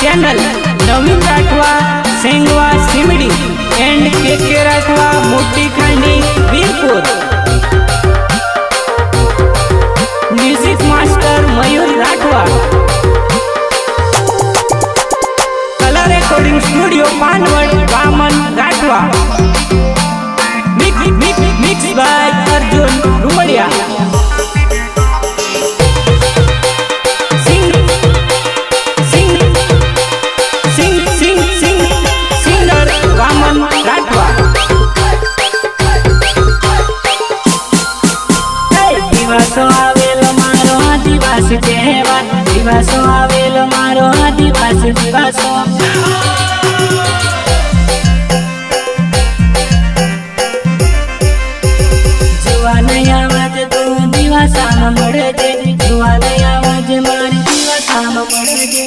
Channel Naveen Rathwa Sengva Simdi and K Rathwa Moti Khandi Virpur. Music master Mayur Rathwa. Colour recording studio Panwad Vaman Rathwa. Mix by Arjun Rumdiya. दिवसो आवेलो मारो आदिवासी तहेवार, दिवसो आवेलो मारो आदिवासी दिवसो। जुआ नहीं आवाज तू दिवसा में मरे जे, जुआ नहीं आवाज मारी दिवसा में मरे जे।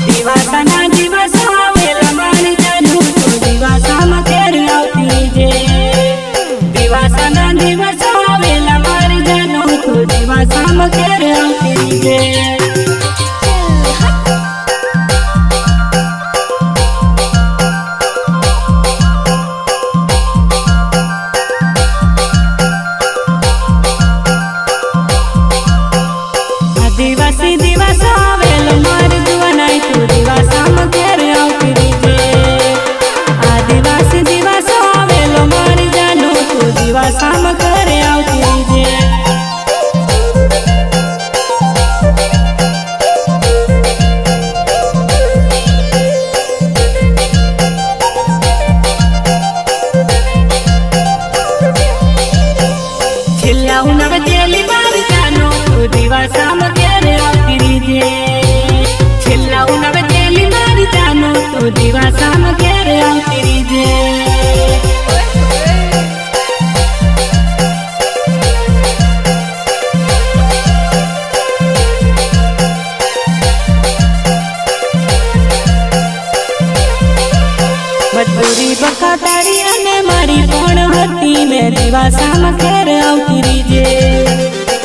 दिवसा ना दिवसो आवेलो मारी जानू तू दिवसा में केर आवती जे। दिवसा ना दिवस आवेला मारी जानू तू दिवसा में केर आवती जे। आदिवासी दिवस आवेला मारी जुआ नहीं तू दिवसा में केर आवती जे। आदिवासी दिवस आवेला मारी जानू तू दिवसा में केर आवती जे। छिल्लाऊ नव जेली मारी जानू तू दिवसा में केर आवती जे। छिल्लाऊ नव जेली मारी जानू तू दिवसा में केर आवती जे। मजबूरी बखातारी अने मारी कोण हती मैं दिवसा में केर आवती जे।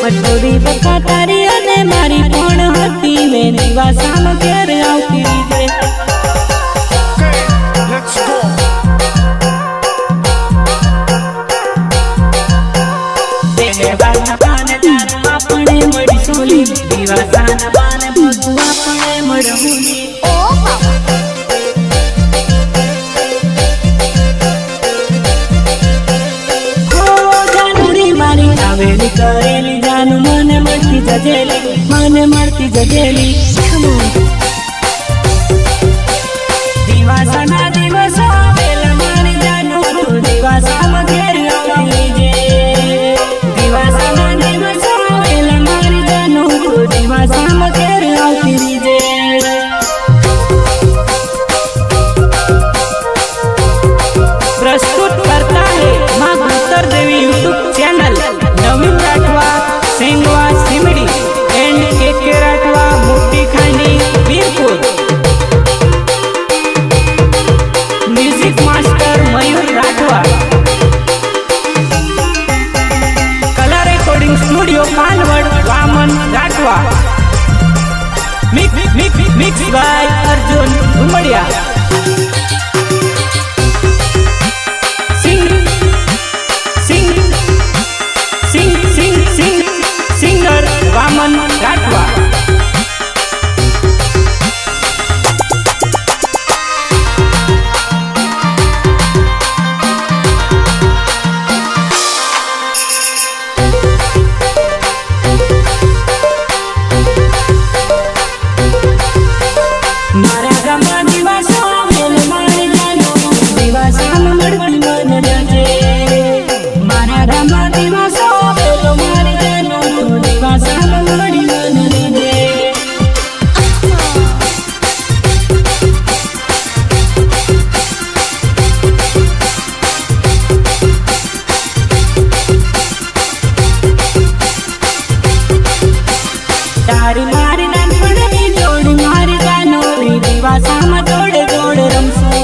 मजबूरी बखातारी अने मारी कोण हती मैं दिवसा में केर आवती जे। देवाना पान जानू अपने मड़ी सोली, दिवसा ना पान बधु अपने मड़हुली। आवेली करेली जानू मने मरती जजेली, मने मरती जजेली। दिवसा ना दिवस आवेला मारी जानू तू दिवसा में केर आवती जे। दिवसा ना दिवस आवेला मारी जानू तू दिवसा में केर आवती जे। प्रस्तुत करता है Maa Bhaktar Devi YouTube channel Naveen Rathwa Sengva Simdi and K Rathwa Moti Khandi Virpur. Music master Mayur Rathwa. Colour recording studio Panwad Vaman Rathwa. Mix by Arjun Rumdiya. Singer Vaman Rathwa. मारा गमा दिवसा आवेला मारी जानू दिवसा में मड़ती मन रजे। मारा गमा दिवसा आवेला मारी जानू तू दिवसा में मड़ी मन रजे। तारी मारी नानपणनी जोड़ी मारी जानू दिवसा में जोड़े जोड़े रमसो।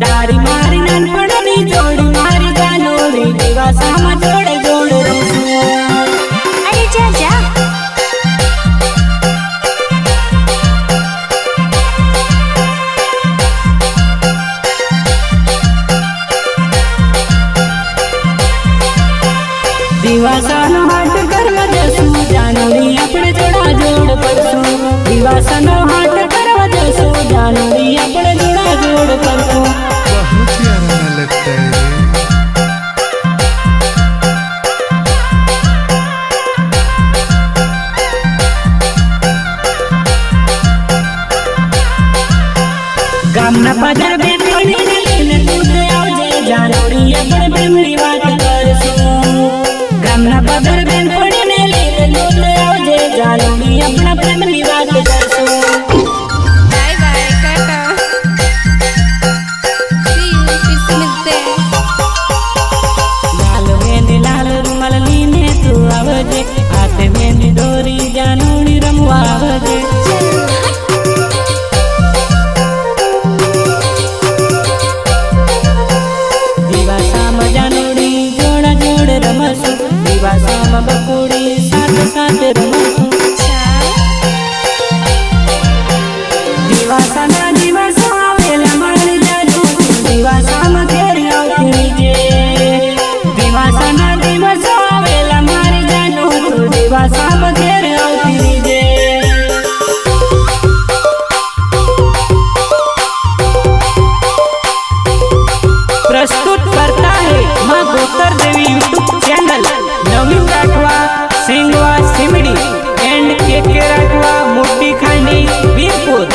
तारी मारी नानपणनी जोड़ी मारी जानू दिवसा में जोड़े जोड़े रमसो। अरे जा जा। करसूं। बहुत ही आनंद लगता है। गामना पधर बेनपणी ने लईने તું જ આવજે જાનોડી આપણે પ્રેમની વાત કરશું। ગામના પધર બેનપણી ને લઈને તું જ આવજે જાનોડી આપણા પ્રેમની વાત કરશું। Bye bye tata see you फिर से मिलते हैं। लाल मेहंदी लाल रुमाल लीने तू आवजे हाथे मेहंदी दोरी જાનોડી રમવા આવજે। દિવાસામાં જાનોડી જોડા જોડે રમશું દિવાસામાં બકુડી સાથ સાથ રમશું। દિવાસાના દિવસો આવેલા મારી જાજુ દિવાસામાં ઘેર આવતી જે દિવાસાના દિવસો આવેલા મારી જાજુ દિવાસામાં ઘેર આવતી જે। प्रस्तुत करता है Maa Gotar Devi YouTube channel Naveen Rathwa Singva Simdi and K Rathwa Moti Khandi Virpur.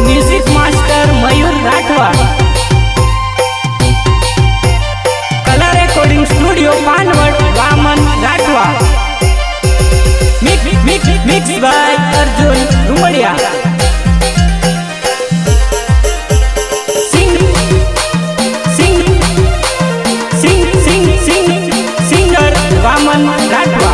Music master Mayur Rathwa. Colour recording studio Panwad Vaman Rathwa. Mix by Arjun Rumdiya. Singer Vaman Rathwa.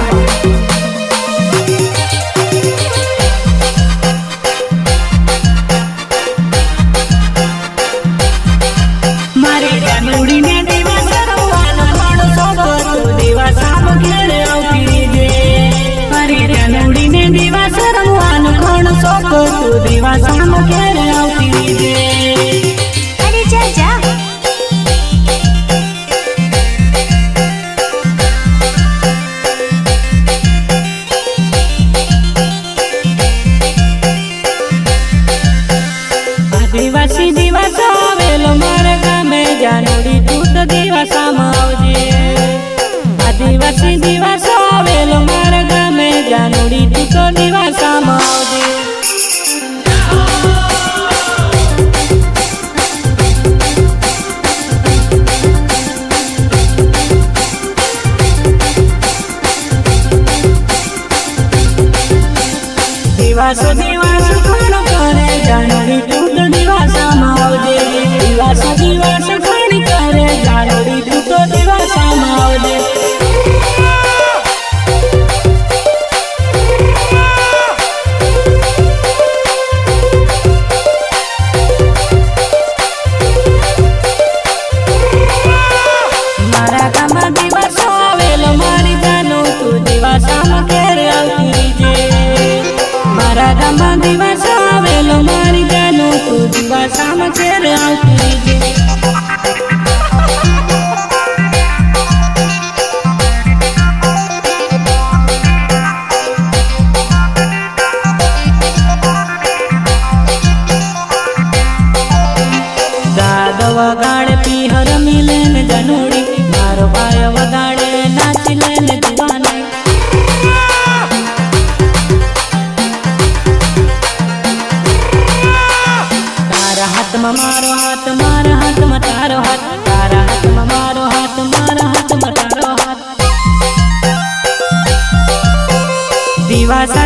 मारी જાનોડી ને દિવાસા રમવાનો ઘણો શોખ હતો દિવાસામાં ઘેર આવતી જે। મારી જાનોડી ને દિવાસા રમવાનો ઘણો શોખ હતો દિવાસામાં ઘેર આવતી જે। अरे जा जा આદિવાસી દિવાસો આવેલો મારા ગામે જાનોડી તું તો દિવાસામાં આવજે। આદિવાસી દિવાસો આવેલો મારા ગામે જાનોડી તું તો દિવાસામાં આવજે। દિવાસો દિવાસો ઘણો કરે જાનોડી તું તો દિવાસામાં આવજે। દિવાસો દિવાસો ઘણી કરે જાનોડી તું તો દિવાસામાં આવજે। મારા ગામમાં દિવાસો આવેલો મારી જાનો તું દિવાસામાં ઘેર આવતી જે। મારા ગામમાં દિવાસો આવેલો મારી જાનો તું દિવાસામાં ઘેર આવતી જે। દાદ વગાડે પીહર મિલે ને જાનોડી મારો પાય વગાડે નાચી લે ને દીવાને। તારા હાથમાં મારો હાથ મારા હાથમાં તારો હાથ તારા હાથમાં મારો હાથ મારા હાથમાં તારો હાથ। દિવાસા